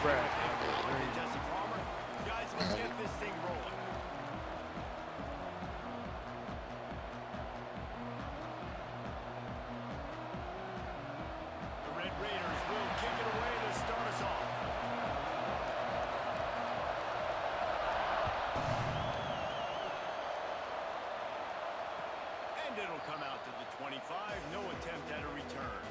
Brad. Okay, Jesse Palmer. Guys, let's get this thing rolling. The Red Raiders will kick it away to start us off. And it'll come out to the 25. No attempt at a return.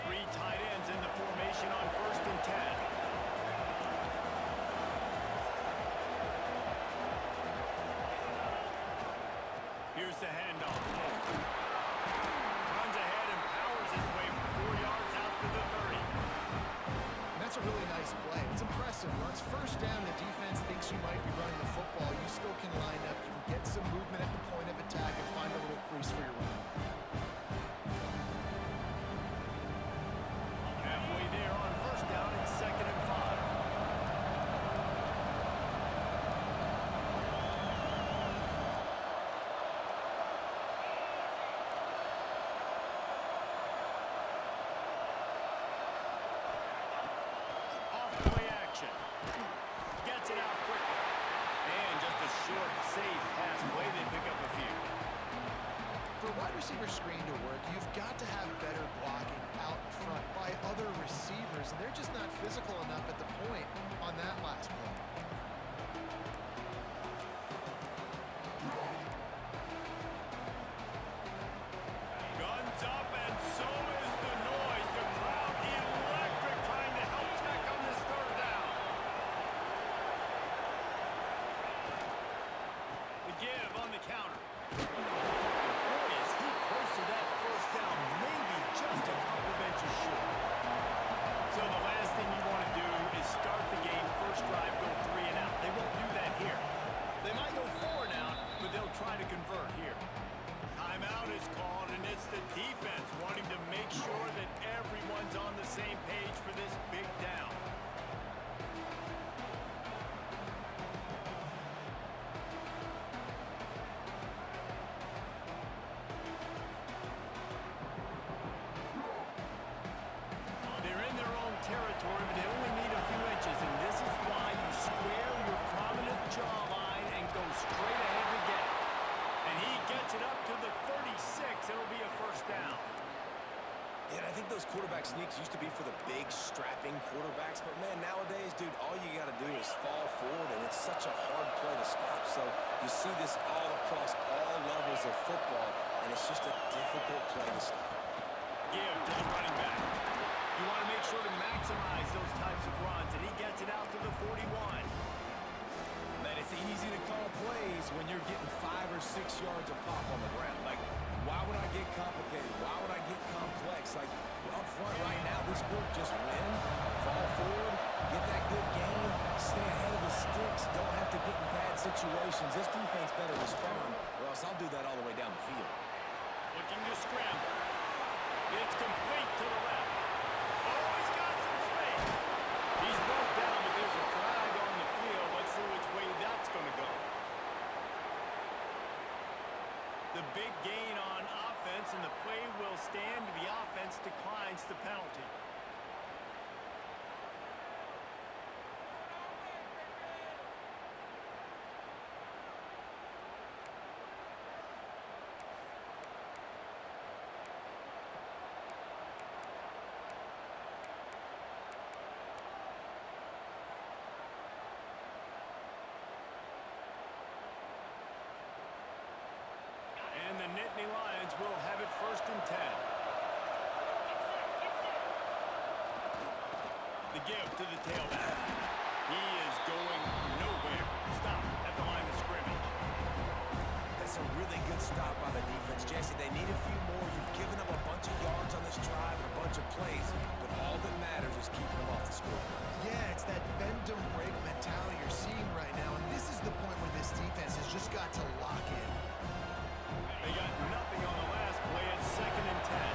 Three tight ends in the formation on 1st and 10. Here's the handoff. Runs ahead and powers his way for 4 yards out to the 30. And that's a really nice play. It's impressive. When it's first down, the defense thinks you might be running the football. You still can line up. You can get some movement at the point of attack and find a little crease for your run. Halfway there on 1st down and 2nd and 5. Off-play action. Gets it out quickly. And just a short, safe pass play. They pick up a few. For a wide receiver screen to work, you've got to have better blocking out front by other receivers, and they're just not physical enough at the point on that last play. Guns up, and so is the noise. The crowd electric, trying to help Tech on this 3rd down. The give on the counter. Boy, is he close to that 1st down, maybe just a couple of inches short. So the last thing you want to do is start the game, 1st drive, go 3 and out. They won't do that here. They might go 4 and out, but they'll try to convert here. Timeout is called, and it's the defense wanting to make sure that everyone's on the same page for this big down. They're in their own territory, but they only need a few inches, and this is why you square your prominent jawline and go straight ahead to get it. And he gets it up to the 36. It'll be a 1st down. Yeah, and I think those quarterback sneaks used to be for the big, strapping quarterbacks. But, man, nowadays, dude, all you got to do is fall forward, and it's such a hard play to stop. So you see this all across all levels of football, and it's just a difficult play to stop. Give to the running back. You want to make sure to maximize those types of runs, and he gets it out to the 41. Man, it's easy to call plays when you're getting 5 or 6 yards of pop on the ground. Like, why would I get complicated? Why would I get complex? Like, up front right now, this group just win, fall forward, get that good game, stay ahead of the sticks, don't have to get in bad situations. This defense better respond, or else I'll do that all the way down the field. Looking to scramble. It's complete to the left. Oh, he's got some space. He's brought down, but there's a flag on the field. Let's see which way that's going to go. The big gain on offense, and the play will stand. The offense declines the penalty. And the Nittany Lions will have it 1st and 10. The give to the tailback. He is going nowhere. Stop at the line of scrimmage. That's a really good stop by the defense, Jesse. They need a few more. You've given them a bunch of yards on this drive and a bunch of plays, but all that matters is keeping them off the score. Yeah, it's that bend don't break mentality you're seeing right now, and this is the point where this defense has just got to lock in. They got nothing on the last play at 2nd and 10.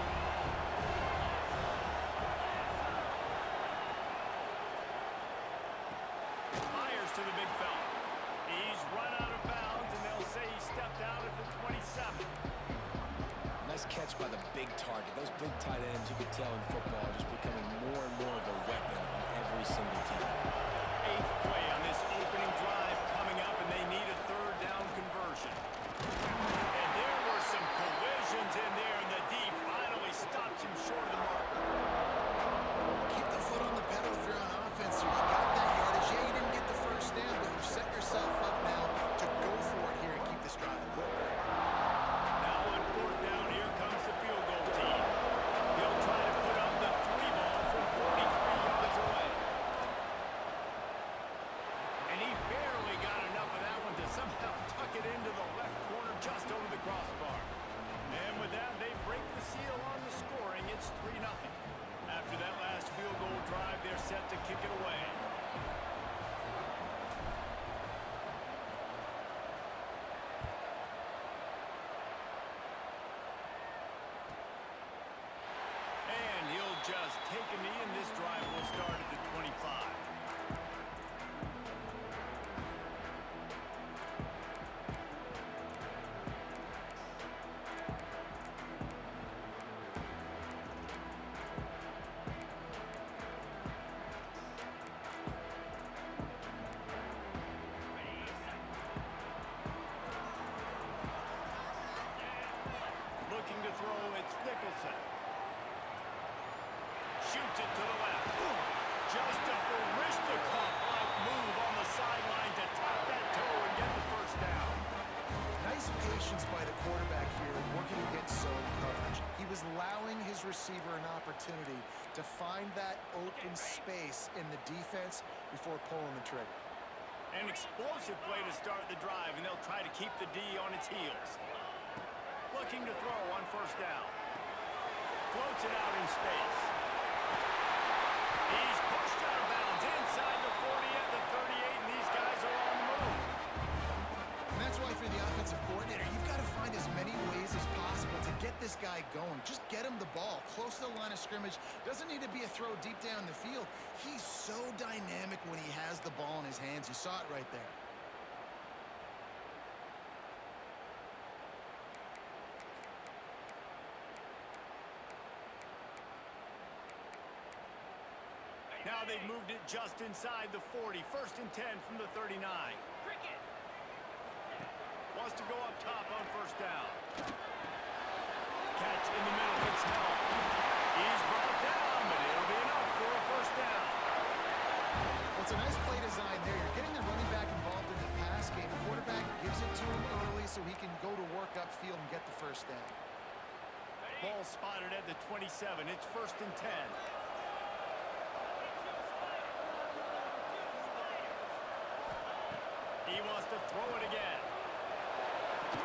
big target. Those big tight ends, you could tell in football, are just becoming more and more of a weapon on every single team. 8th play on this opening drive coming up, and they need a third down conversion. And there were some collisions in there, and the D finally stops him short of the marker. Keep the foot on the pedal if you're on offense. You got that yardage. Yeah, you didn't get the first down, but you've set yourself up now to go for it here and keep this drive going. Now on 4th down, here comes the field goal team. He'll try to put up the 3 ball from 43 yards away. And he barely got enough of that one to somehow tuck it into the left corner just over the crossbar. And with that, they break the seal on the scoring. It's 3-0. After that last field goal drive, they're set to kick it away. And he'll just take a knee, and this drive will start at the 25. Looking to throw, it's Nicholson. Shoots it to the left. Just a Barishnikov-like move on the sideline to tap that toe and get the first down. Nice patience by the quarterback here, working against zone coverage. He was allowing his receiver an opportunity to find that open space in the defense before pulling the trigger. An explosive play to start the drive, and they'll try to keep the D on its heels. Looking to throw on 1st down. Floats it out in space. He's pushed out of bounds inside the 40 at the 38, and these guys are on the move. And that's why for the offensive coordinator, you've got to find as many ways as possible to get this guy going. Just get him the ball close to the line of scrimmage. Doesn't need to be a throw deep down the field. He's so dynamic when he has the ball in his hands. You saw it right there. Now they've moved it just inside the 40. 1st and 10 from the 39. Wants to go up top on 1st down. Catch in the middle, it's held. He's brought down, but it'll be enough for a 1st down. Well, it's a nice play design there. You're getting the running back involved in the pass game. The quarterback gives it to him early so he can go to work upfield and get the 1st down. Ball spotted at the 27. It's 1st and 10. He wants to throw it again. It's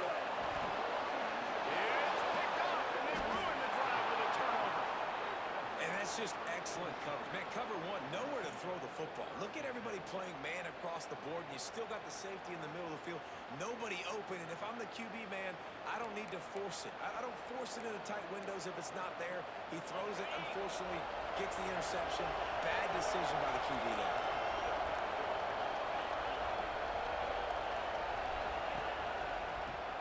picked up, and they ruin the drive with a turnover. And that's just excellent coverage. Man, cover one, nowhere to throw the football. Look at everybody playing man across the board, and you still got the safety in the middle of the field. Nobody open, and if I'm the QB, man, I don't need to force it. I don't force it into tight windows if it's not there. He throws it, unfortunately, gets the interception. Bad decision by the QB there.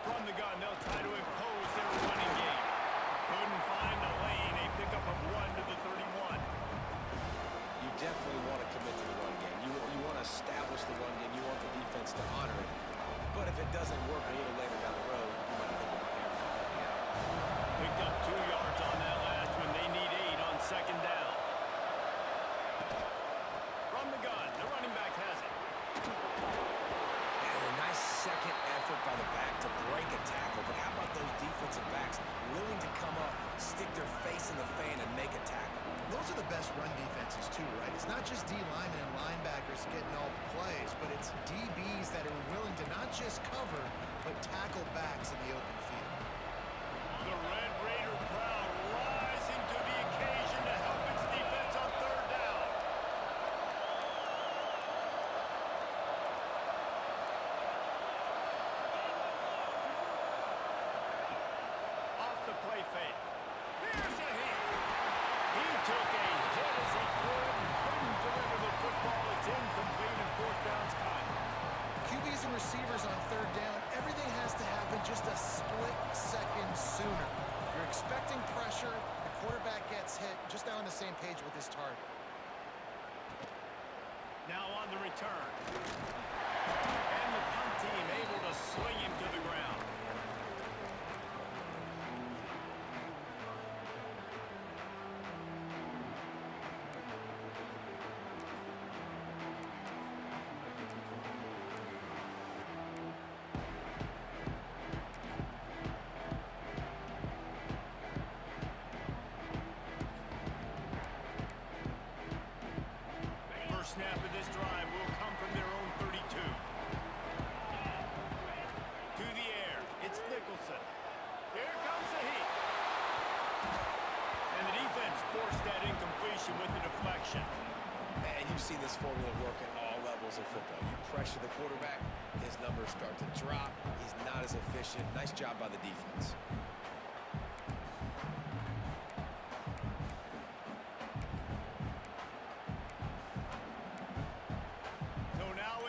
From the gun, they'll try to impose their running game. Couldn't find the lane. A pickup of 1 to the 31. You definitely want to commit to the run game. You want to establish the run game. You want the defense to honor it. But if it doesn't work a little later down the road, you might think about that. Picked up 2 yards on that last one. They need 8 on 2nd down. From the gun, the running back has it. And a nice second effort by the back to break a tackle. But how about those defensive backs willing to come up, stick their face in the fan, and make a tackle? Those are the best run defenses too, right? It's not just D linemen and linebackers getting all the plays, but it's DBs that are willing to not just cover, but tackle backs in the open field. The Red Raider crowd rising to the occasion to help its defense on 3rd down. Off the play fake. Here's a hit. He took a hit as he could and couldn't deliver the football. It's incomplete and 4th down's time. QBs and receivers on 3rd down, everything has to happen just a split second sooner. You're expecting pressure. The quarterback gets hit. Just now on the same page with his target. Now on the return. And the punt team able to swing him to the ground. Snap of this drive will come from their own 32. To the air, it's Nicholson. Here comes the heat. And the defense forced that incompletion with the deflection. And you've seen this formula work at all levels of football. You pressure the quarterback, his numbers start to drop. He's not as efficient. Nice job by the defense.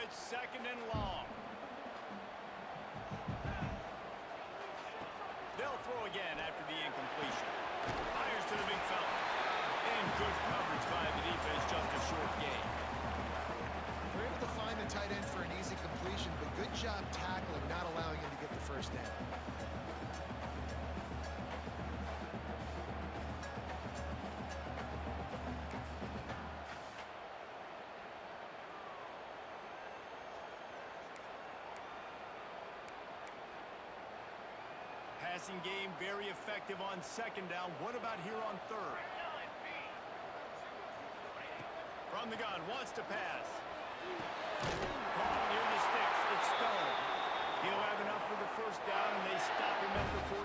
Second and long. They'll throw again after the incompletion. Fires to the big fella. And good coverage by the defense, just a short gain. They're able to find the tight end for an easy completion, but good job tackling, not allowing him to get the first down. Passing game very effective on second down. What about here on third? From the gun, wants to pass. Caught near the sticks. It's Stone. He'll have enough for the first down, and they stop him at the 45.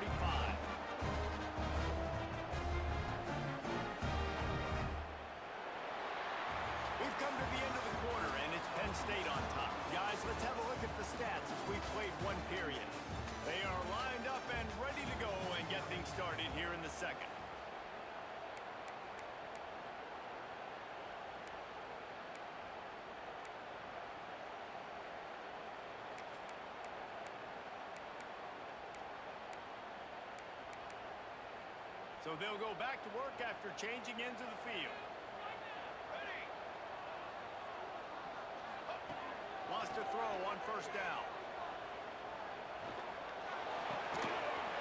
We've come to the end of the quarter, and it's Penn State on top. Guys, let's have a look at the stats as we played one period. They are lined up and ready to go and get things started here in the second. So they'll go back to work after changing into the field. Wants to throw on first down.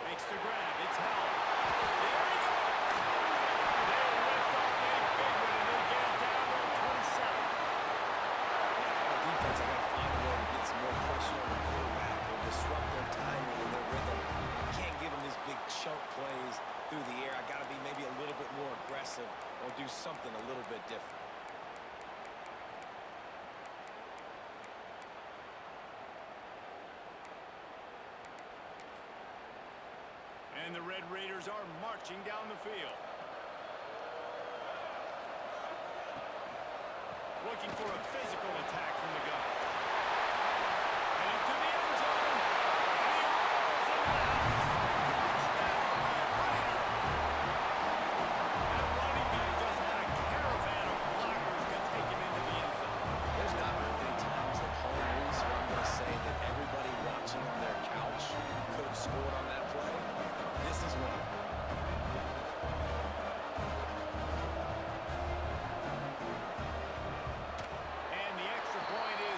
Makes the grab. It's held. There he goes. They lift off a big one, and they get it down to 27. The defense are going to find a way to get some more pressure on the quarterback or disrupt their timing and their rhythm. I can't give them these big chunk plays through the air. I got to be maybe a little bit more aggressive or do something a little bit different. And the Red Raiders are marching down the field. Looking for a physical attack from the gun. And into the end zone. And he rolls it down. That running back just had a caravan of blockers to take him into the end zone. There's not very many times at home, Reese, where I'm going to say that everybody watching on their couch could have scored on that play. This is one. And the extra point is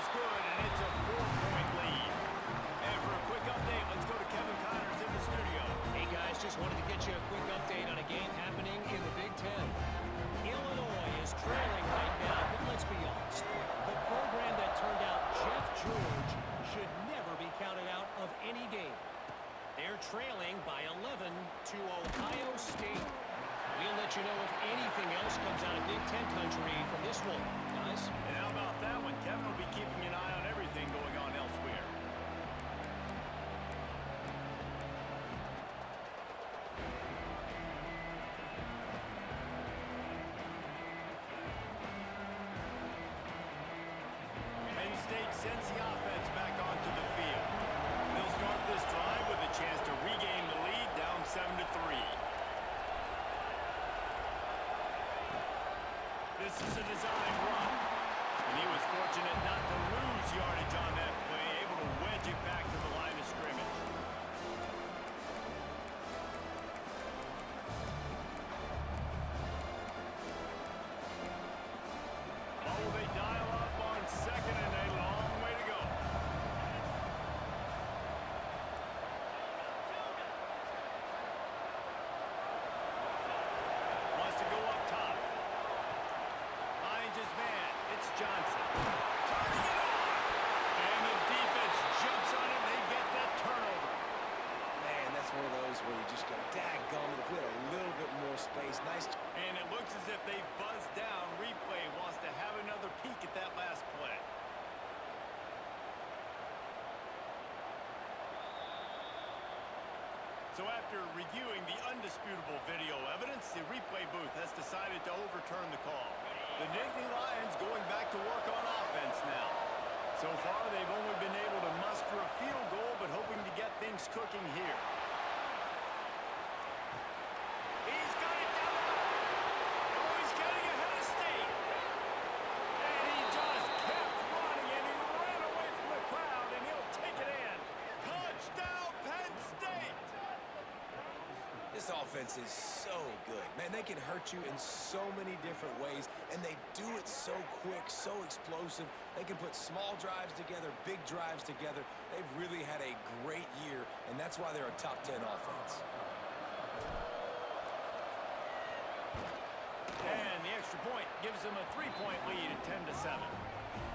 So after reviewing the undisputable video evidence, the replay booth has decided to overturn the call. The Nittany Lions going back to work on offense now. So far, they've only been able to muster a field goal, but hoping to get things cooking here. He's got it down the line. Oh, he's getting ahead of State. And he just kept running, and he ran away from the crowd, and he'll take it in. Touchdown, Penn State! This offense is so good. Man, they can hurt you in so many different ways, and they do it so quick, so explosive. They can put small drives together, big drives together. They've really had a great year, and that's why they're a top 10 offense. And the extra point gives them a 3-point lead at 10-7.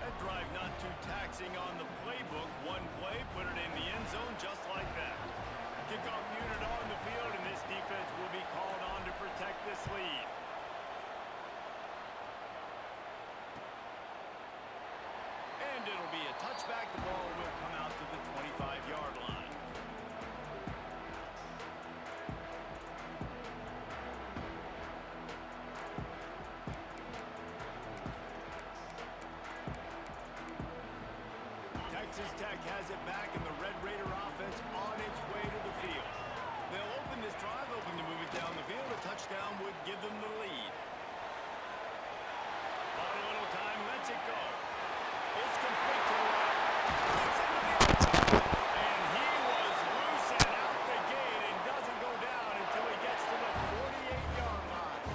That drive not too taxing on the playbook. One play, put it in the end zone just like that. Kickoff unit on the field, and this defense will be called on to protect this lead. And it'll be a touchback. The ball will come out to the 25-yard line. Texas Tech has it back, and the Red Raider offense on its way to the field. They'll open this drive, hoping to move it down the field. A touchdown would give them the lead. On a little time, lets it go. It's complete to the right. It's into the end zone. And he was loose and out the gate and doesn't go down until he gets to the 48-yard line.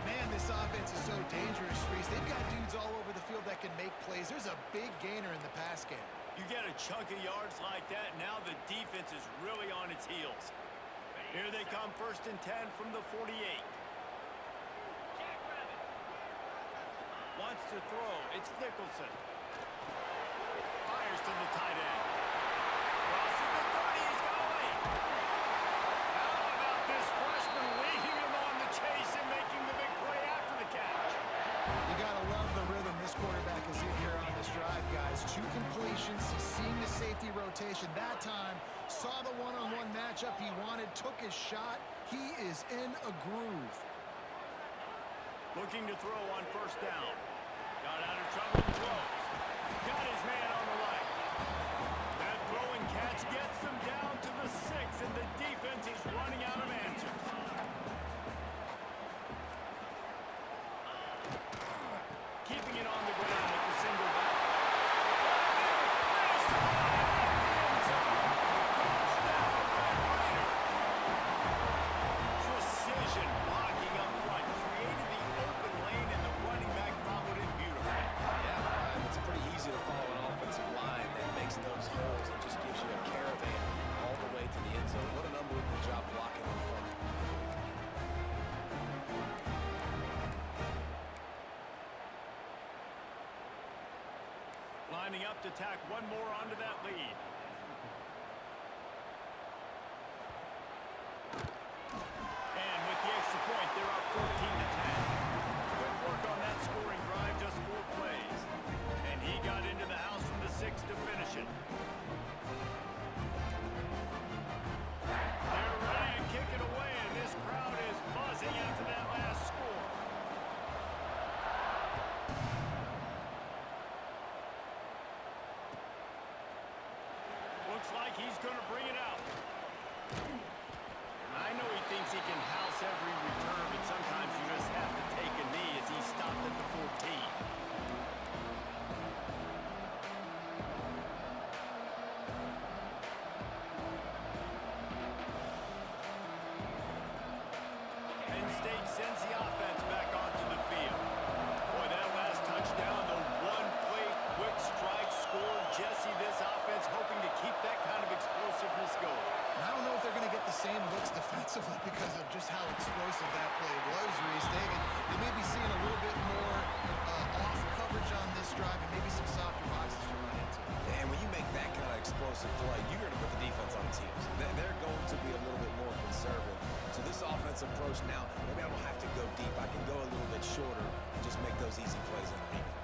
Man, this offense is so dangerous, Reese. They've got dudes all over the field that can make plays. There's a big gainer in the pass game. You get a chunk of yards like that, now the defense is really on its heels. Here they come, 1st and 10 from the 48. Wants to throw. It's Nicholson. Fires to the tight end. Crosses the 30. He's got away. How about this freshman leading him on the chase and making the big play after the catch? You got to love the rhythm this quarterback is in here on this drive, guys. 2 completions. He's seen the safety rotation. That time, saw the one-on-one matchup he wanted, took his shot. He is in a groove. Looking to throw on 1st down. Got out of trouble and throws. Got his man on the right. That throw and catch gets them down to the 6, and the defense is running out of answers. Keeping it on the ground with the single back. Precision blocking up front created the open lane, and the running back followed it beautifully. Yeah, it's pretty easy to follow an offensive line that makes those holes and just gives you a caravan all the way to the end zone. What an unbelievable job blocking up front. Lining up to tack one more onto that lead. And with the extra point, they're up 14-10. Good work on that scoring drive, just 4 plays. And he got into the house from the 6 to finish it. They're ready to kick it away, and this crowd is buzzing after that last score. Looks like he's going to bring it out. I know he thinks he can house every return, but sometimes you just have to take a knee as he stopped at the 14. Penn State sends the offense back onto the field. Boy, that last touchdown, the one-play quick strike score. Jesse, this offense hoping to keep that kind of explosiveness going. And I don't know if they're going to get the same looks defensively because of just how explosive that play was, Reese. They may be seeing a little bit more off coverage on this drive and maybe some softer boxes to run into. And when you make that kind of explosive play, you're going to put the defense on the teams. They're going to be a little bit more conservative. So this offensive approach now, maybe I don't have to go deep. I can go a little bit shorter and just make those easy plays underneath.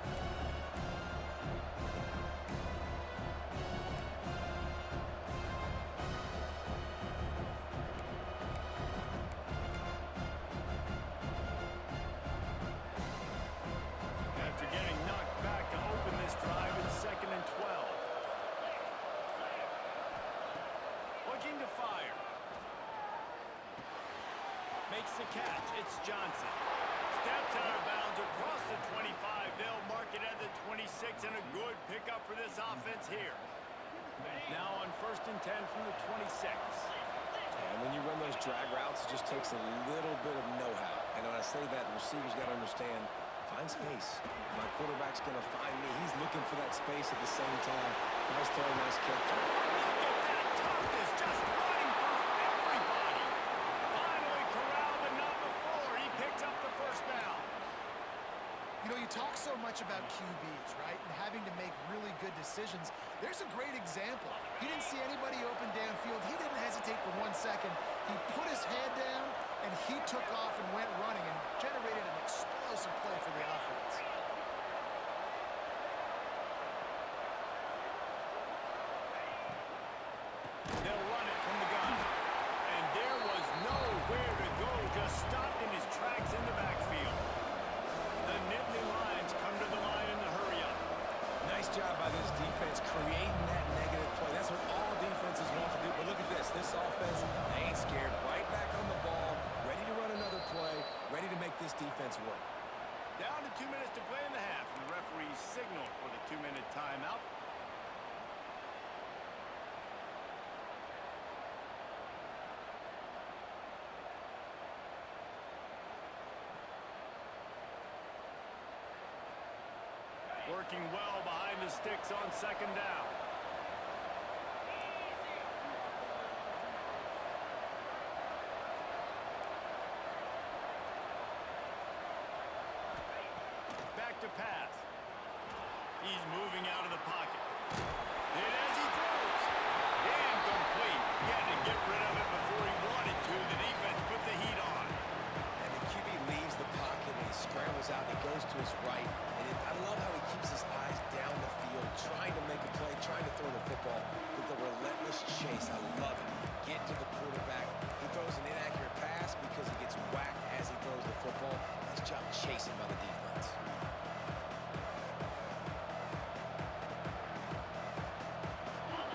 makes the catch. It's Johnson. Steps out of bounds across the 25. They'll mark it at the 26, and a good pickup for this offense here. Now on 1st and 10 from the 26. And when you run those drag routes, it just takes a little bit of know-how. And when I say that, the receiver's got to understand, find space. My quarterback's going to find me. He's looking for that space at the same time. Nice throw, nice catch. Look at that toughness, just running through everybody. Finally corralled, but not before. He picks up the first down. You know, you talk so much about QBs, right? And having to make really good decisions. There's a great example. He didn't see anybody open downfield. He didn't hesitate for 1 second. He put his head down, and he took off and went running and generated an explosive play for the offense. They'll run it from the gun. And there was nowhere to go. Just stopped in his tracks in the backfield. The Nittany Lions come to the line in the hurry-up. Nice job by this defense creating that negative play. That's what all defenses want to do. But look at this. This offense, they ain't scared. Right back on the ball, ready to run another play, ready to make this defense work. Down to 2 minutes to play in the half. And the referees signal for the 2-minute timeout. Working well behind the sticks on 2nd down. Back to pass. He's moving out of the pocket. And as he throws, incomplete. He had to get rid of it before he wanted to. The defense put the heat on. And the QB leaves the pocket and he scrambles out. He goes to his right. And I love how he keeps his eyes down the field, trying to make a play, trying to throw the football with the relentless chase. I love it. Get to the quarterback. He throws an inaccurate pass because he gets whacked as he throws the football. Nice job chasing by the defense.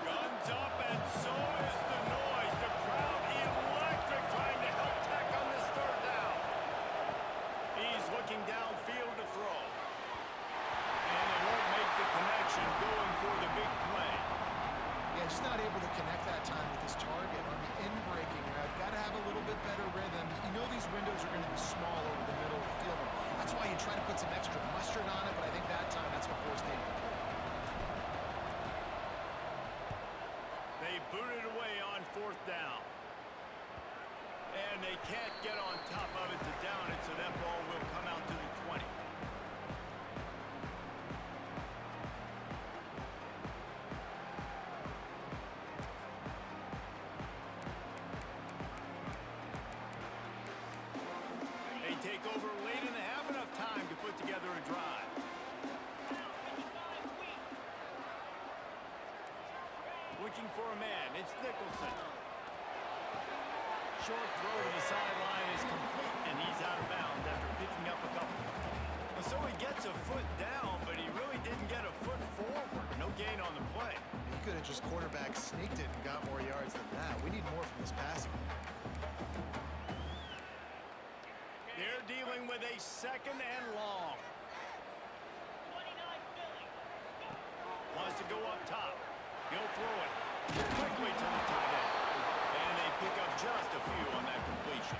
Guns up, and so is the noise. The crowd electric, trying to help tack on this 3rd down. He's looking downfield to throw. And they won't make the connection, going for the big play. Yeah, just not able to connect that time with his target on the in-breaking route. Got to have a little bit better rhythm. You know these windows are going to be small over the middle of the field. That's why you try to put some extra mustard on it, but I think that time that's what forced him to play. They boot it away on 4th down. And they can't get on top of it to down it, so that ball will come out to the 20. They take over late in the half, enough time to put together a drive. Looking for a man, it's Nicholson. Short throw to the sideline is complete, and he's out of bounds after picking up a couple. And so he gets a foot down, but he really didn't get a foot forward. No gain on the play. He could have just quarterback sneaked it and got more yards than that. We need more from this passing. They're dealing with a 2nd and long. Wants to go up top. He'll throw it quickly to the tight end. And they pick up just a few on that completion.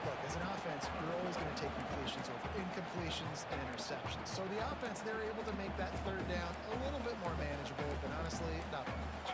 Look, as an offense, you're always going to take completions over incompletions and interceptions. So the offense, they're able to make that 3rd down a little bit more manageable, but honestly, not by much.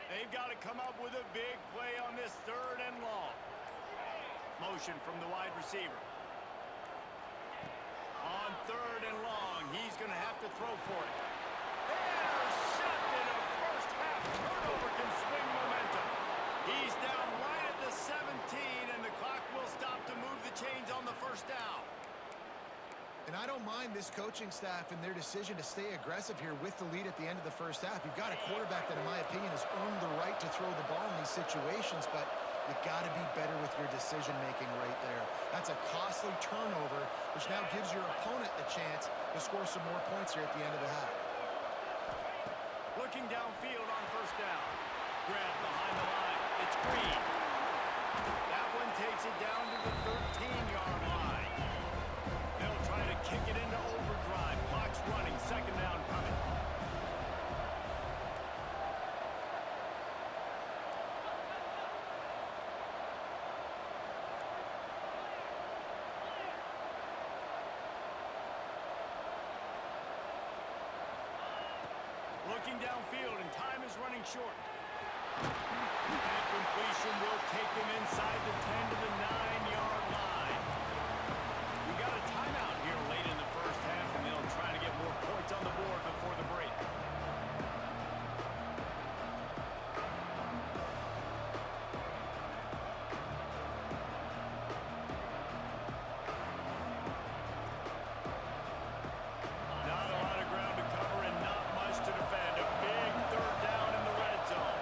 They've got to come up with a big play on this 3rd and long. Motion from the wide receiver. On 3rd and long, he's going to have to throw for it. Intercepted. A first half turnover can swing momentum. He's down right at the 17, and the clock will stop to move the chains on the 1st down. And I don't mind this coaching staff and their decision to stay aggressive here with the lead at the end of the first half. You've got a quarterback that, in my opinion, has earned the right to throw the ball in these situations, but you got to be better with your decision-making right there. That's a costly turnover, which now gives your opponent the chance to score some more points here at the end of the half. Looking downfield on first down. Grab behind the line. It's Green. That one takes it down to the 13-yard line. They'll try to kick it into overdrive. Clock's running. Second down coming. Looking downfield, and time is running short. That completion will take him inside the 10 to the 9-yard line. We got a timeout here late in the first half, and they'll try to get more points on the board before the break. Not a lot of ground to cover and not much to defend. A big third down in the red zone.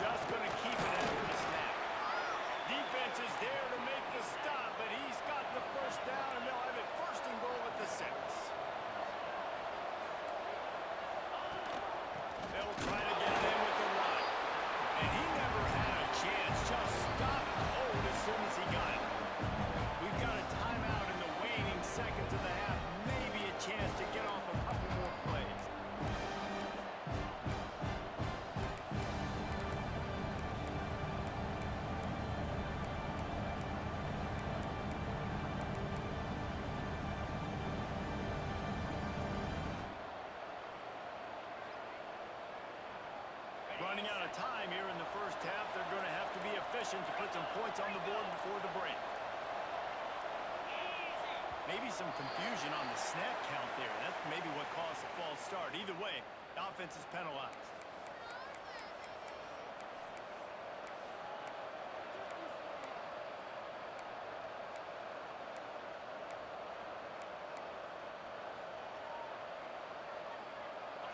Just going to keep it after the snap. Defense is there to make the stop, but he's got the first down, and they'll have it first and goal at the 6. They'll try to get it in with the run. And he never had a chance. Just stopped cold as soon as he got it. We've got a timeout in the waning seconds of the half. Maybe a chance to get off a couple more plays. Running out of time here in the first half. They're going to have to be efficient to put some points on the board before the break. Maybe some confusion on the snap count there. That's maybe what caused the false start. Either way, the offense is penalized.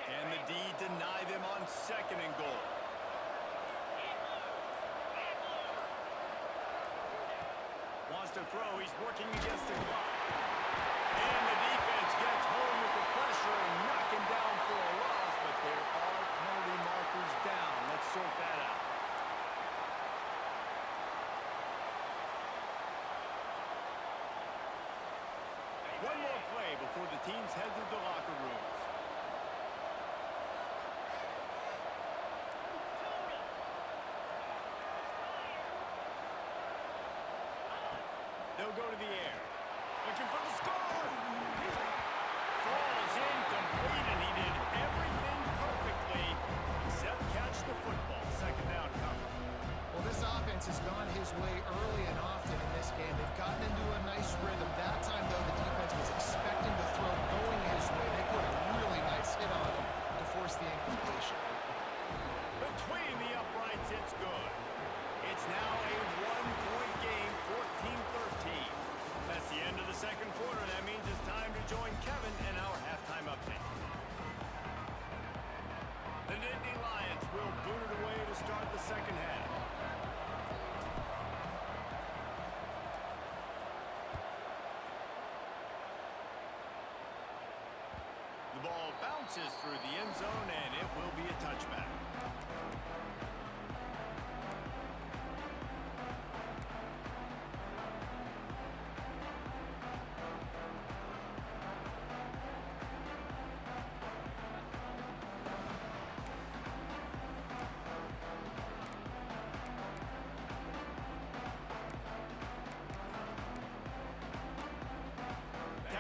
And the D deny them on second and goal. Wants to throw. He's working against the clock. And the defense gets home with the pressure and knock him down for a loss, but there are penalty markers down. Let's sort that out. One more play before the teams head to the locker rooms. They'll go to the air. Looking for the score. Falls incomplete, and he did everything perfectly except catch the football. Second down coming. Well, this offense has gone his way early and often in this game. They've gotten into a nice rhythm. That time, though, the defense was expecting the throw going his way. They put a really nice hit on him to force the incompletion. Between the uprights, it's good. It's now a one-point game, 14-13. That's the end of the second quarter. That means it's time to join Kevin and our halftime update. The Nittany Lions will boot it away to start the second half. The ball bounces through the end zone, and it will be a touchback.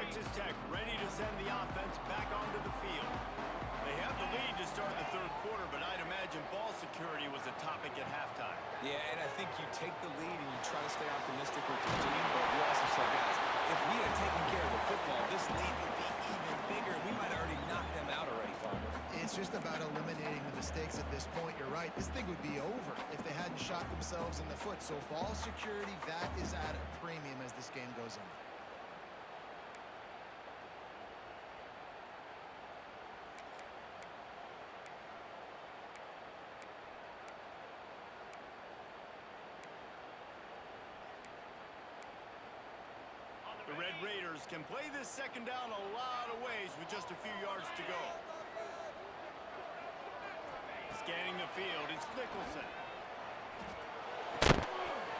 Texas Tech ready to send the offense back onto the field. They have the lead to start the third quarter, but I'd imagine ball security was a topic at halftime. Yeah, and I think you take the lead and you try to stay optimistic with your team, but you also say, guys, if we had taken care of the football, this lead would be even bigger. We might have already knocked them out already, Farmer. It's just about eliminating the mistakes at this point, you're right. This thing would be over if they hadn't shot themselves in the foot. So ball security, that is at a premium as this game goes on. The Red Raiders can play this second down a lot of ways with just a few yards to go. Scanning the field, it's Nicholson.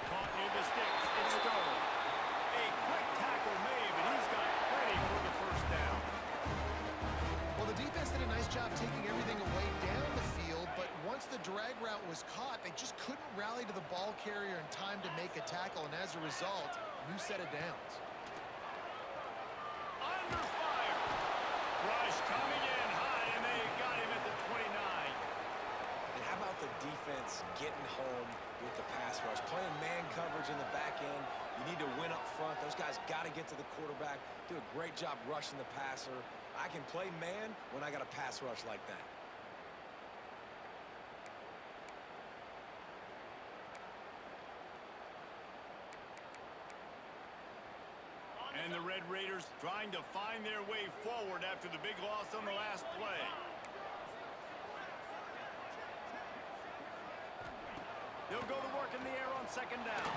Caught near the sticks, it's Stone. A quick tackle made, but he's got plenty for the first down. Well, the defense did a nice job taking everything away down the field, but once the drag route was caught, they just couldn't rally to the ball carrier in time to make a tackle, and as a result, new set of downs. Under fire. Rush coming in high, and they got him at the 29. And how about the defense getting home with the pass rush? Playing man coverage in the back end. You need to win up front. Those guys got to get to the quarterback. Do a great job rushing the passer. I can play man when I got a pass rush like that. And the Red Raiders trying to find their way forward after the big loss on the last play. They'll go to work in the air on second down.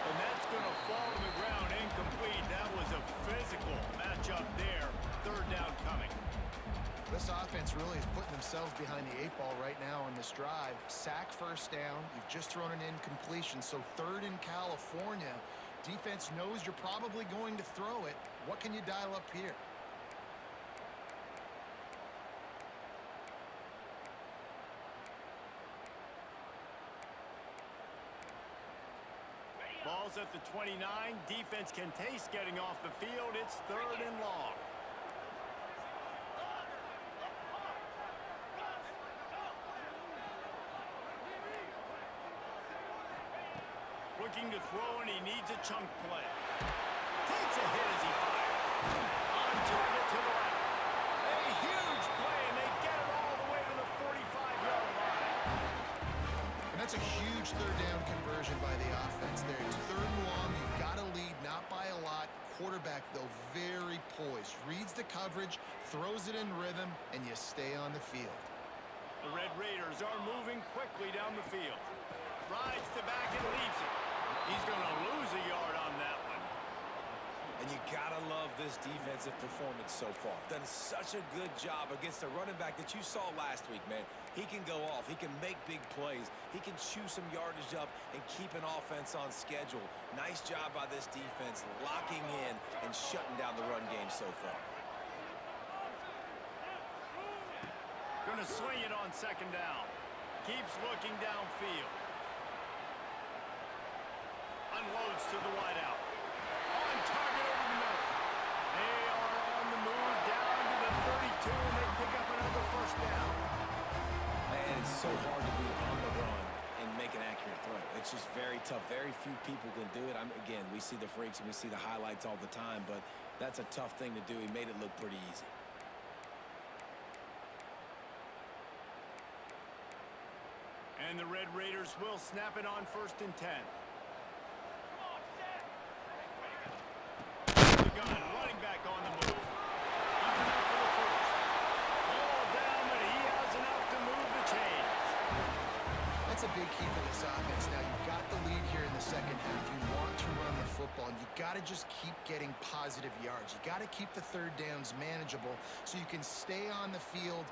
And that's going to fall to the ground incomplete. That was a physical matchup there. Third down coming. This offense really is putting themselves behind the 8 ball right now on this drive. Sack first down. You've just thrown an incompletion. So third in California. Defense knows you're probably going to throw it. What can you dial up here? Ball's at the 29. Defense can taste getting off the field. It's third and long. Looking to throw, and he needs a chunk play. Takes a hit as he fires. On target to the left. A huge play, and they get it all the way to the 45-yard line. And that's a huge third down conversion by the offense there. It's third and long. You've got to lead, not by a lot. Quarterback, though, very poised. Reads the coverage, throws it in rhythm, and you stay on the field. The Red Raiders are moving quickly down the field. Rides the back and leaves it. He's going to lose a yard on that one. And you got to love this defensive performance so far. Done such a good job against a running back that you saw last week, man. He can go off. He can make big plays. He can chew some yardage up and keep an offense on schedule. Nice job by this defense locking in and shutting down the run game so far. Going to swing it on second down. Keeps looking downfield. Unloads to the wideout. On target over the middle. They are on the move down to the 32, and they pick up another first down. Man, it's so hard to be on the run and make an accurate throw. It's just very tough. Very few people can do it. Again, we see the freaks and we see the highlights all the time, but that's a tough thing to do. He made it look pretty easy. And the Red Raiders will snap it on 1st and 10. The gun, running back on the move. Even up for the first. All down, but he has enough to move the chains. That's a big key for this offense. Now, you've got the lead here in the second half. You want to run the football, and you got to just keep getting positive yards. You got to keep the third downs manageable so you can stay on the field,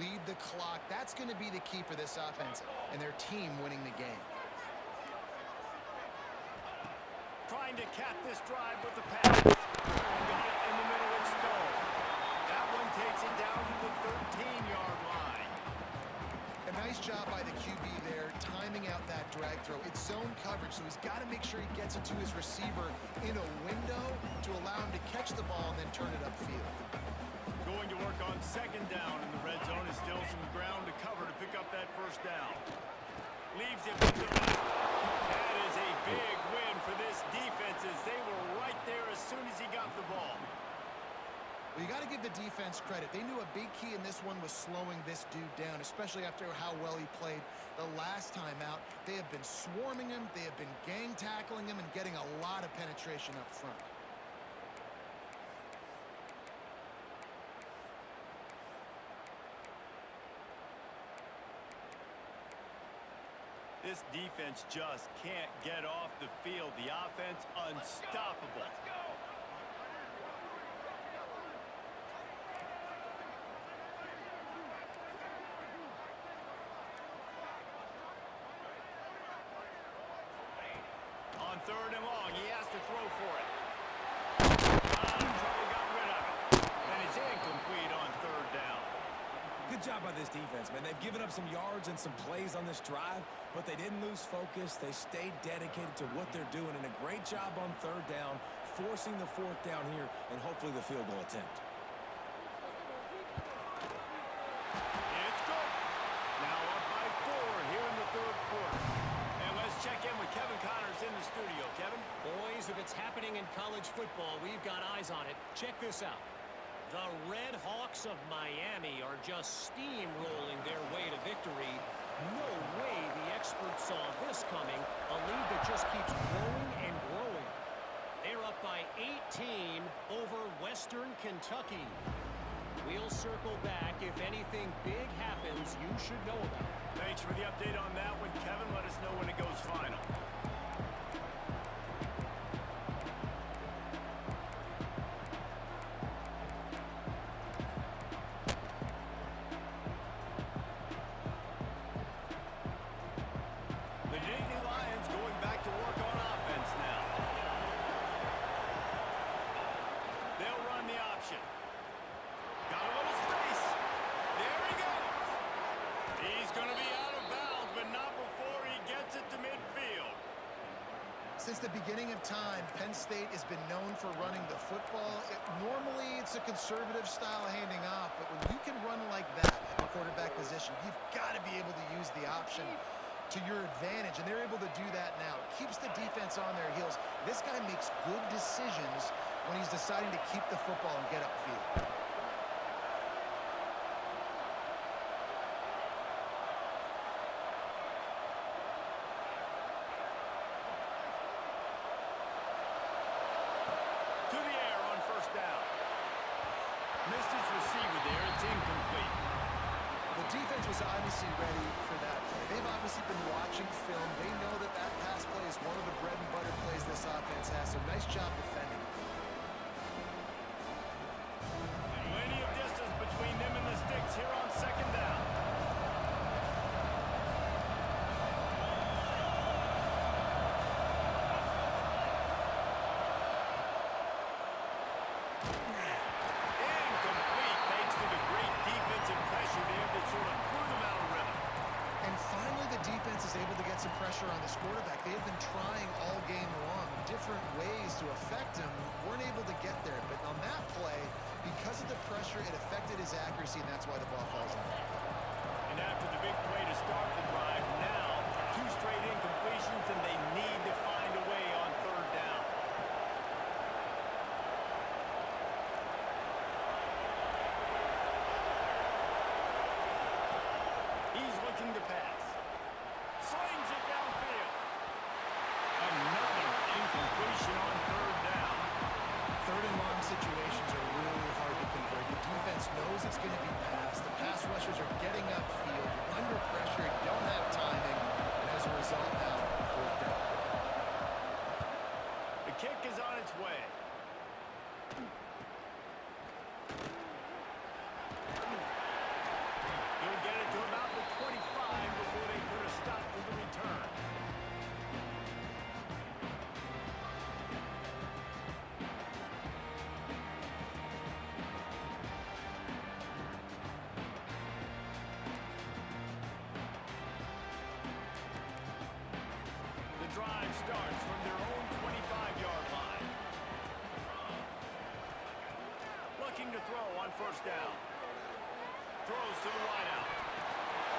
bleed the clock. That's going to be the key for this offense and their team winning the game. Trying to cap this drive with the pass. Got it in the middle of Stone. That one takes it down to the 13-yard line. A nice job by the QB there, timing out that drag throw. It's zone coverage, so he's got to make sure he gets it to his receiver in a window to allow him to catch the ball and then turn it upfield. Going to work on second down, and the red zone is still some ground to cover to pick up that first down. Leaves it with the left. That is a big win for this defense as they were right there as soon as he got the ball. Well, you got to give the defense credit. They knew a big key in this one was slowing this dude down, especially after how well he played the last time out. They have been swarming him. They have been gang tackling him and getting a lot of penetration up front. This defense just can't get off the field. The offense unstoppable. Let's go. On 3rd and long, he has to throw for it. Got rid of it. And it's incomplete on 3rd down. Good job by this defense, man. They've given up some yards and some plays on this drive, but they didn't lose focus. They stayed dedicated to what they're doing, and a great job on 3rd down, forcing the 4th down here, and hopefully the field goal attempt. It's good. Now up by 4 here in the 3rd quarter. And let's check in with Kevin Connors in the studio. Kevin? Boys, if it's happening in college football, we've got eyes on it. Check this out. The Red Hawks of Miami are just steamrolling their way to victory. No way the experts saw this coming. A lead that just keeps growing and growing. They're up by 18 over Western Kentucky. We'll circle back. If anything big happens, you should know about it. Thanks for the update on that one, Kevin. Let us know when it goes final. The Nittany Lions going back to work on offense now. They'll run the option. Got a little space. There he goes. He's going to be out of bounds, but not before he gets it to midfield. Since the beginning of time, Penn State has been known for running the football. Normally, it's a conservative style handing off, but when you can run like that at the quarterback position, you've got to be able to use the option to your advantage, and they're able to do that now. It keeps the defense on their heels. This guy makes good decisions when he's deciding to keep the football and get upfield. To the air on 1st down. Missed his receiver there. It's incomplete. The defense was obviously ready for that play. They've obviously been watching film. They know that that pass play is one of the bread and butter plays this offense has, so nice job defending. Plenty of distance between them and the sticks here on 2nd down. Incomplete thanks to the great defensive pressure there that sort of threw them out of rhythm. And finally, the defense is able to get some pressure on this quarterback. They've been trying all game long different ways to affect him. Weren't able to get there, but on that play, because of the pressure, it affected his accuracy, and that's why the ball falls in. And after the big play to start the drive, now 2 straight incompletions, and they need to find a way on 3rd down. He's looking to pass. Slings it downfield. Another incompletion on 3rd down. 3rd and long situations are really hard to convert. The defense knows it's going to be passed. The pass rushers are getting upfield. You're under pressure. You don't have timing. And as a result now, 4th down. The kick is on its way. He'll get it to about the 25 before they put a stop to the return. The drive starts from their own 25-yard line. Looking to throw on 1st down. Throws to the wideout.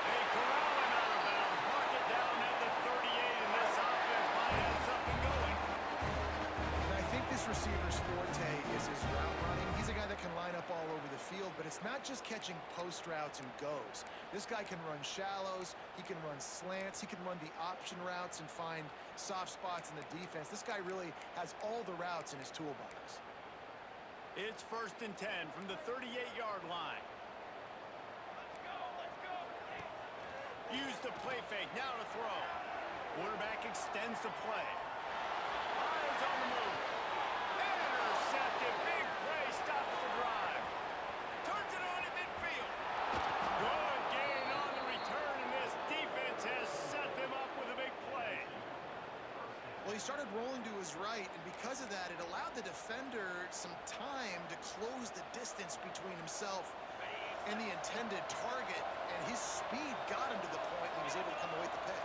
They corral him out of bounds. Mark it down at the 38, and this offense might have something going. And I think this receiver's forte is his route running. He's a guy that can line up It's not just catching post routes and goes. This guy can run shallows, he can run slants, he can run the option routes and find soft spots in the defense. This guy really has all the routes in his toolbox. It's 1st and 10 from the 38-yard line. Use the play fake, now to throw. Quarterback extends the play. Lions on the move. Intercepted, big play, stops the drive. Turns it on in midfield. Good gain on the return, and this defense has set them up with a big play. Well, he started rolling to his right, and because of that, it allowed the defender some time to close the distance between himself and the intended target, and his speed got him to the point and he was able to come away with the pick.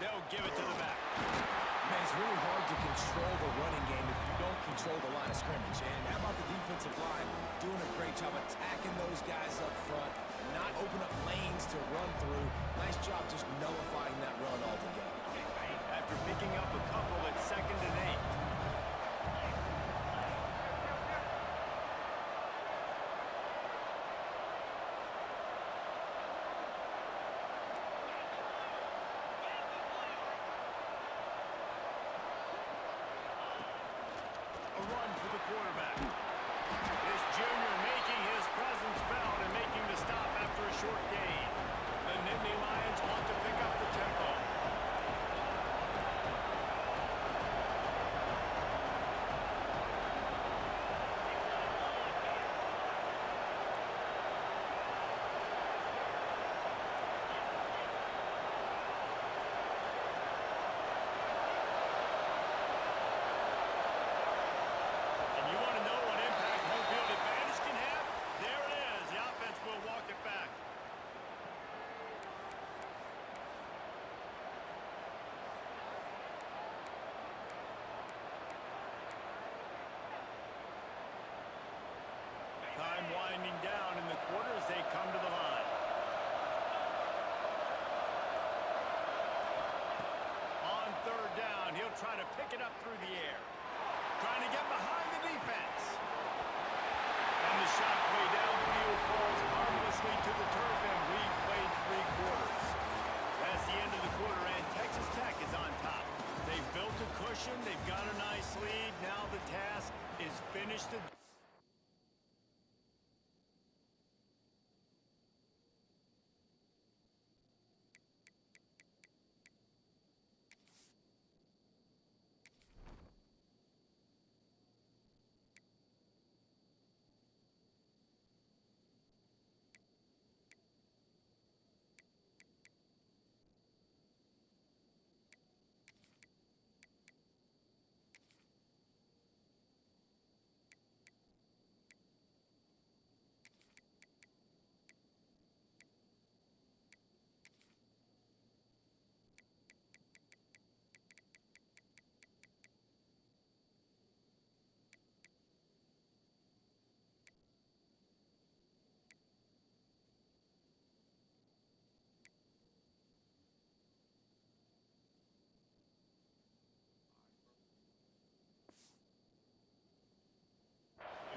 They'll give it to the back. Man, it's really hard to control the running game if you don't control the line of scrimmage. And how about the defensive line doing a great job attacking those guys up front, not open up lanes to run through. Nice job just nullifying that run altogether. After picking up a couple at 2nd and 8. A run for the quarterback. This junior making his presence felt and making the stop after a short gain. The Nittany Lions want to pick up the tempo. And you want to know what impact home field advantage can have? There it is. The offense will walk it back. Time winding down in the quarter as they come to the line. On 3rd down, he'll try to pick it up through the air. Trying to get behind the defense. And the shot play downfield falls harmlessly to the turf, and we've played 3 quarters. That's the end of the quarter, and Texas Tech is on top. They've built a cushion. They've got a nice lead. Now the task is finish the...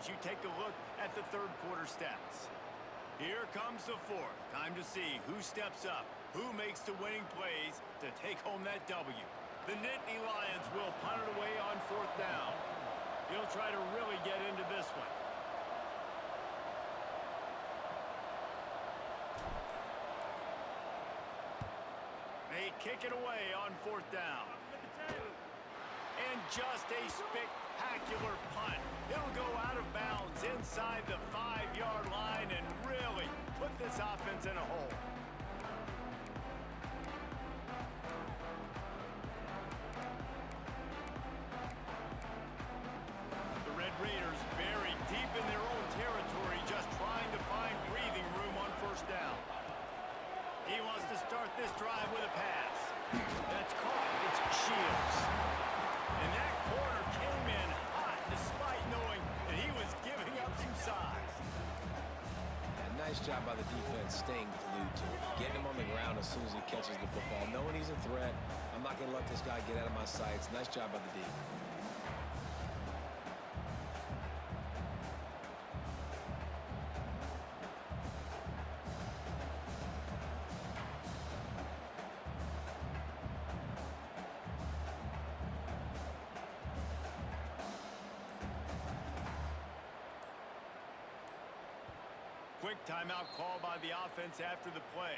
As you take a look at the 3rd quarter stats. Here comes the 4th. Time to see who steps up, who makes the winning plays to take home that W. The Nittany Lions will punt it away on 4th down. He'll try to really get into this one. They kick it away on 4th down. And just a spectacular punt. It'll go out of bounds inside the 5-yard line and really put this offense in a hole. The Red Raiders buried deep in their own territory, just trying to find breathing room on 1st down. He wants to start this drive with a pass. That's caught. It's Shields. And that corner came in hot despite knowing that he was giving up some size. And nice job by the defense staying glued to it. Getting him on the ground as soon as he catches the football. Knowing he's a threat, I'm not going to let this guy get out of my sights. Nice job by the D. quick timeout call by the offense after the play.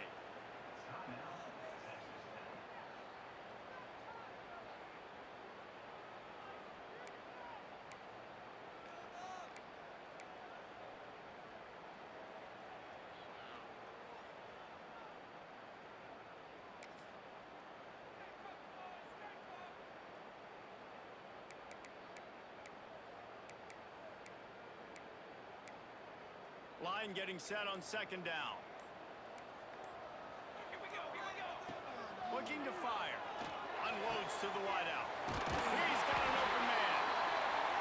Line getting set on second down. Looking to fire. Unloads to the wideout. He's got an open man.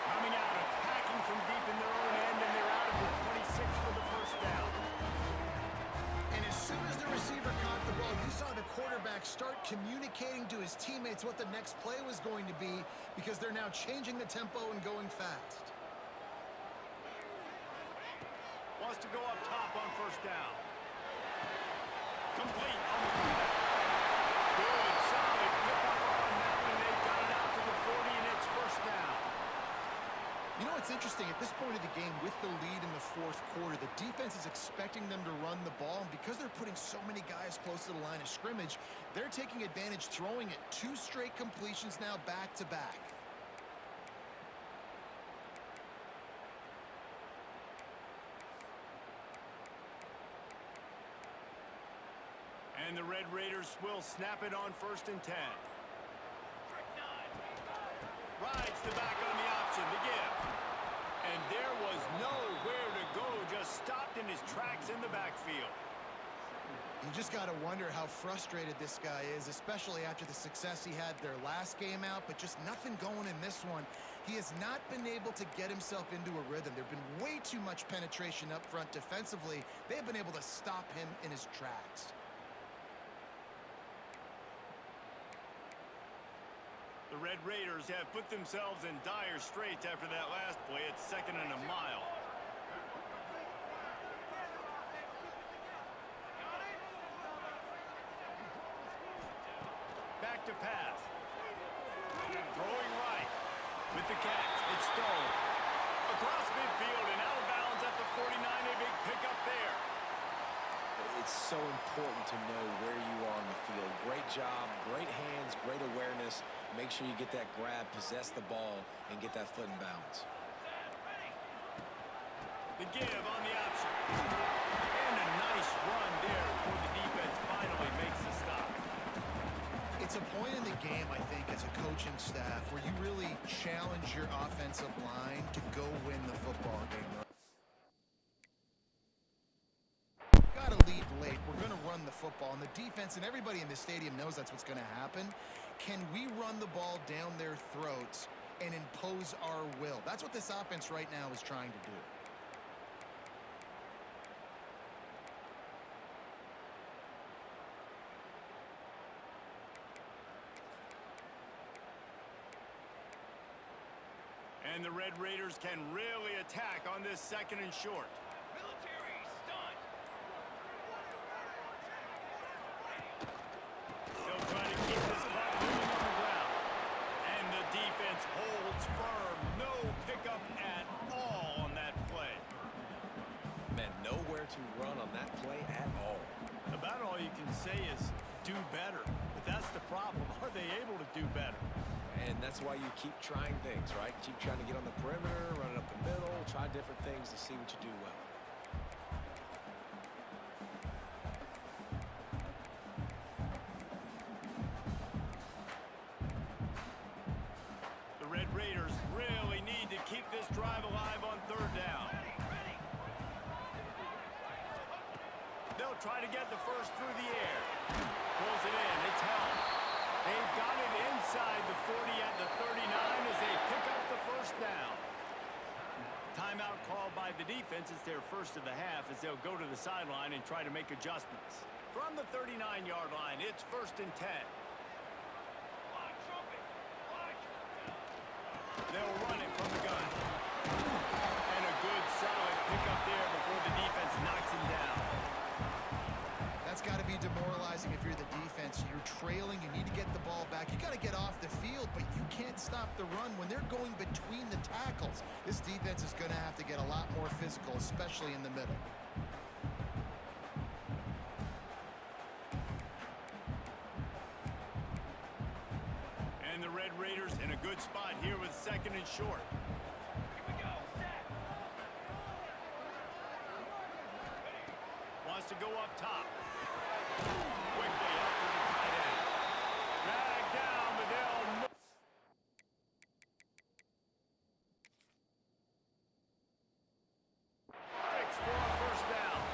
Coming out, attacking from deep in their own end, and they're out of the 26 for the first down. And as soon as the receiver caught the ball, you saw the quarterback start communicating to his teammates what the next play was going to be, because they're now changing the tempo and going fast. Wants to go up top on first down. Complete on the comeback. Good, solid pickup on that one. They've got it out to the 40, and it's first down. You know what's interesting? At this point of the game, with the lead in the fourth quarter, the defense is expecting them to run the ball, and because they're putting so many guys close to the line of scrimmage, they're taking advantage, throwing it. 2 straight completions now back-to-back. And the Red Raiders will snap it on first and 10. Rides the back on the option, the give. And there was nowhere to go, just stopped in his tracks in the backfield. You just got to wonder how frustrated this guy is, especially after the success he had their last game out, but just nothing going in this one. He has not been able to get himself into a rhythm. There have been way too much penetration up front defensively. They have been able to stop him in his tracks. The Red Raiders have put themselves in dire straits after that last play. It's second and a mile. Back to pass. Throwing right. With the catch. It's stolen. Across midfield and out of bounds at the 49. A big pickup there. It's so important to know where you are on the field. Great job, great hands, great awareness. Make sure you get that grab, possess the ball, and get that foot in bounds. The give on the option. And a nice run there before the defense finally makes the stop. It's a point in the game, I think, as a coaching staff, where you really challenge your offensive line to go win the football game. Got to lead late. We're going to run the football, and the defense and everybody in the stadium knows that's what's going to happen. Can we run the ball down their throats and impose our will? That's what this offense right now is trying to do. And the Red Raiders can really attack on this second and short. Military stunt. They'll try to keep this clock moving on the ground. And the defense holds firm. No pickup at all on that play. Man, nowhere to run on that play at all. About all you can say is do better. But that's the problem. Are they able to do better? And that's why you keep trying things, right? Keep trying to get on the perimeter, run it up the middle, try different things to see what you do well. The Red Raiders really need to keep this drive alive on third down. They'll try to get the first through the air. Pulls it in. It's held. They've got it inside the 40 at the 39 as they pick up the first down. Timeout called by the defense. It's their first of the half as they'll go to the sideline and try to make adjustments. From the 39-yard line, it's first and 10. They'll run it from the gun. And a good, solid pickup there before the defense knocks him down. That's got to be demoralizing if you're the defense. You're trailing. You need to get the ball back. You got to get off the field, but you can't stop the run when they're going between the tackles. This defense is going to have to get a lot more physical, especially in the middle. second and short. Here we go. Set. Wants to go up top. Quickly up to the tight end. Drag down, but they'll move. Fix for a first down.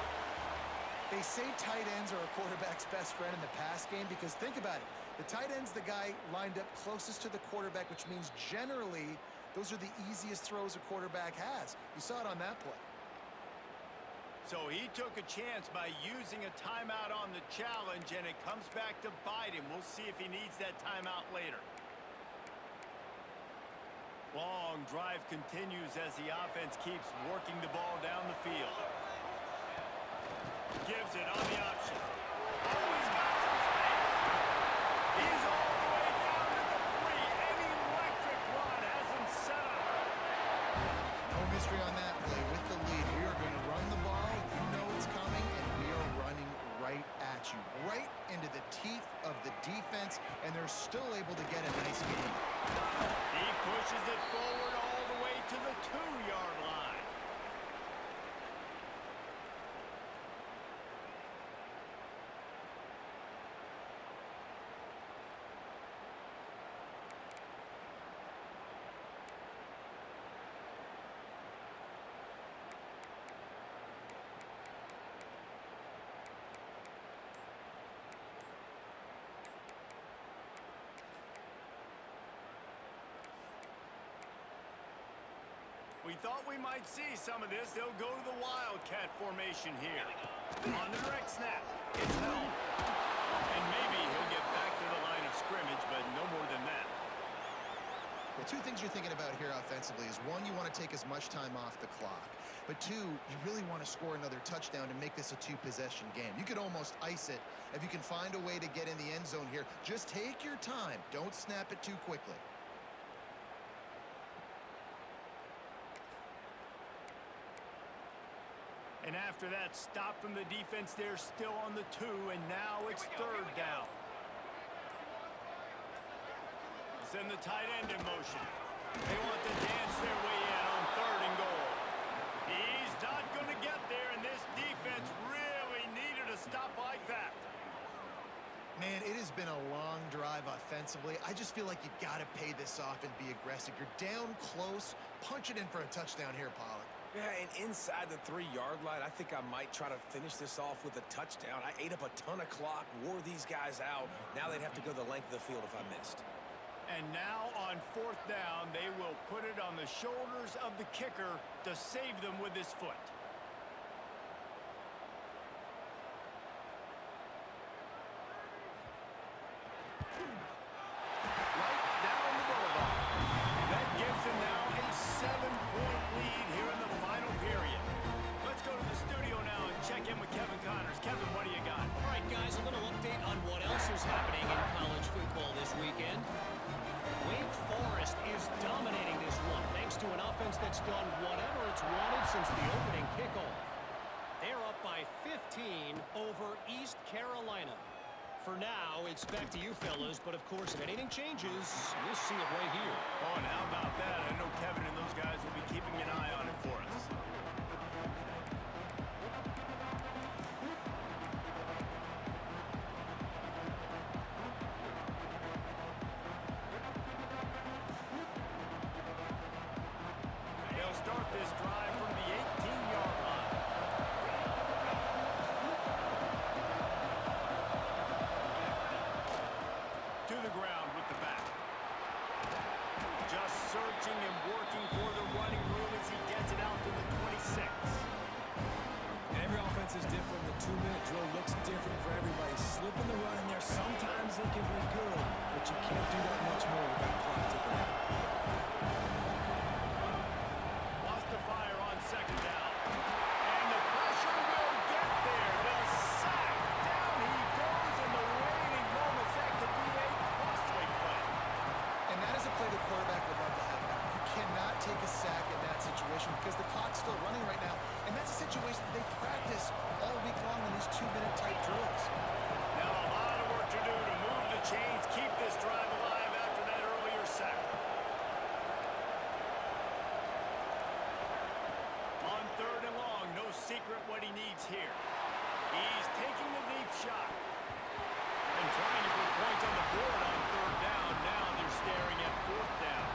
They say tight ends are a quarterback's best friend in the pass game because think about it. The tight end's the guy lined up closest to the quarterback, which means generally those are the easiest throws a quarterback has. You saw it on that play. So he took a chance by using a timeout on the challenge, and it comes back to bite him. We'll see if he needs that timeout later. Long drive continues as the offense keeps working the ball down the field. Gives it on the option. Oh, he's got some space. He's all the way down to the 3. An electric run has him set up. No mystery on that play. With the lead, we are going to run the ball. You know it's coming, and we are running right at you. Right into the teeth of the defense, and they're still able to get a nice game. He pushes it forward all the way to the 2-yard line. We thought we might see some of this. They'll go to the Wildcat formation here. On the direct snap, it's held. And maybe he'll get back to the line of scrimmage, but no more than that. Well, two things you're thinking about here offensively is, one, you want to take as much time off the clock. But two, you really want to score another touchdown to make this a 2-possession game. You could almost ice it if you can find a way to get in the end zone here. Just take your time. Don't snap it too quickly. And after that stop from the defense, they're still on the 2, and now it's third down. Send the tight end in motion. They want to dance their way in on 3rd and goal. He's not going to get there, and this defense really needed a stop like that. Man, it has been a long drive offensively. I just feel like you got to pay this off and be aggressive. You're down close. Punch it in for a touchdown here, Pollard. Yeah, and inside the 3-yard line, I think I might try to finish this off with a touchdown. I ate up a ton of clock, wore these guys out. Now they'd have to go the length of the field if I missed. And now on 4th down, they will put it on the shoulders of the kicker to save them with his foot. Right down the boulevard. That gives them now a 7-point lead here in the final period. Let's go to the studio now and check in with Kevin Connors. Kevin, what do you got? All right, guys, a little update on what else is happening in college football this weekend. Wake Forest is dominating this one thanks to an offense that's done whatever it's wanted since the opening kickoff. They're up by 15 over East Carolina. For now, it's back to you fellas, but of course, if anything changes, we'll see it right here. Oh, and how about that? I know Kevin and those guys will be keeping an eye on it for us. They'll start this drive from the 18-yard line. To the ground with the back. Just searching and working for the running room as he gets it out to the 26. And every offense is different. The 2-minute drill looks different for everybody. Slipping the run in there, sometimes it can be good, but you can't do that much more without clock ticking out. Lost the fire on 2nd down. And the pressure will get there. The sack. Down he goes in the waiting moments. That could be a costly play. And that is a play the quarterback would love to have back. You cannot take a sack in that situation because the clock's still running right now. And that's a situation that they practice all week long in these 2-minute type drills. Now a lot of work to do to move the chains, keep this drive alive after that earlier sack. secret what he needs here. He's taking the deep shot. And trying to put points on the board on third down. Now they're staring at fourth down.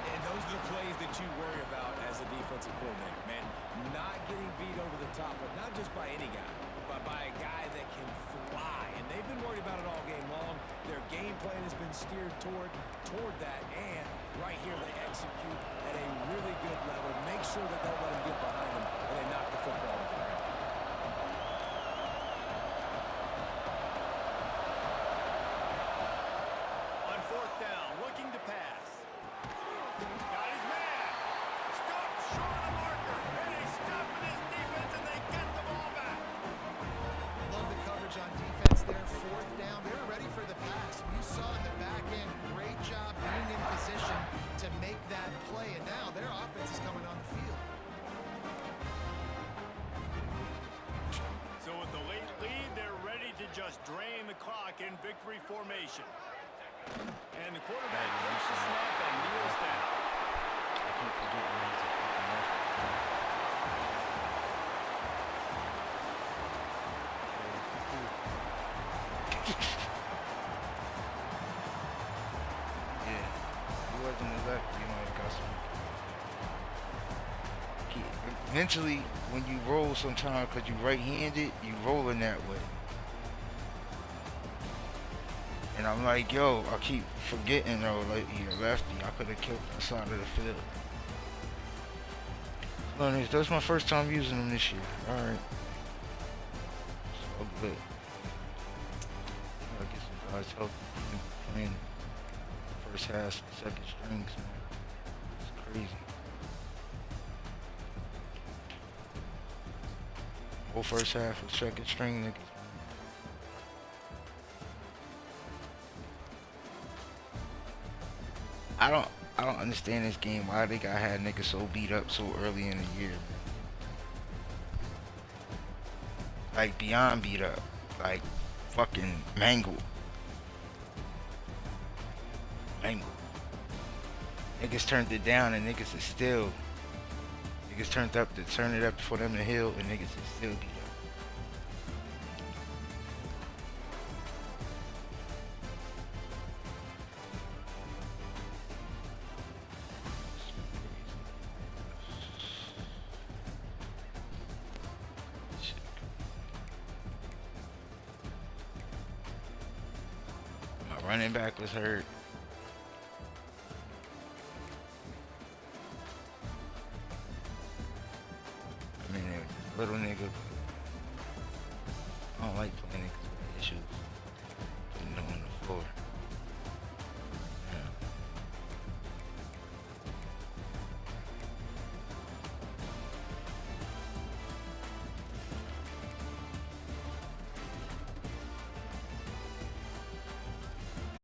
And those are the plays that you worry about as a defensive coordinator, man. Not getting beat over the top, but not just by any guy, but by a guy that can fly. And they've been worried about it all game long. Their game plan has been steered toward that, and right here they execute at a really good level. Make sure that they don't let them get behind them, and they knock the football off the ground. On fourth down, looking to pass. Got his man. Stop short of the marker. And they stop with his defense, and they get the ball back. Love the coverage on defense there. Fourth down. They were ready for the pass. You saw in the back end, great job being in position to make that play. And now their offense is coming on the field. So with the late lead, they're ready to just drain the clock in victory formation. And the quarterback takes the snap and kneels down. I keep forgetting he's a fucking left. Yeah, he wasn't a left, you know, it got some. Eventually, when you roll sometimes, because you right-handed, you rolling that way. And I'm like, yo, I keep forgetting, though, like, he a lefty. I could have killed that side of the field. That's my first time using them this year. Alright. So good. Gotta get some guys help playing first half, second strings, man. It's crazy. Whole first half with second string niggas. I don't understand this game. Why they got had niggas so beat up so early in the year, man. Like beyond beat up. Like fucking mangled. Mangled. Niggas turned it down and niggas is still. Niggas turn it up for them to heal and niggas is still beat up. My running back was hurt. I mean, little nigga. I don't like playing niggas with issues.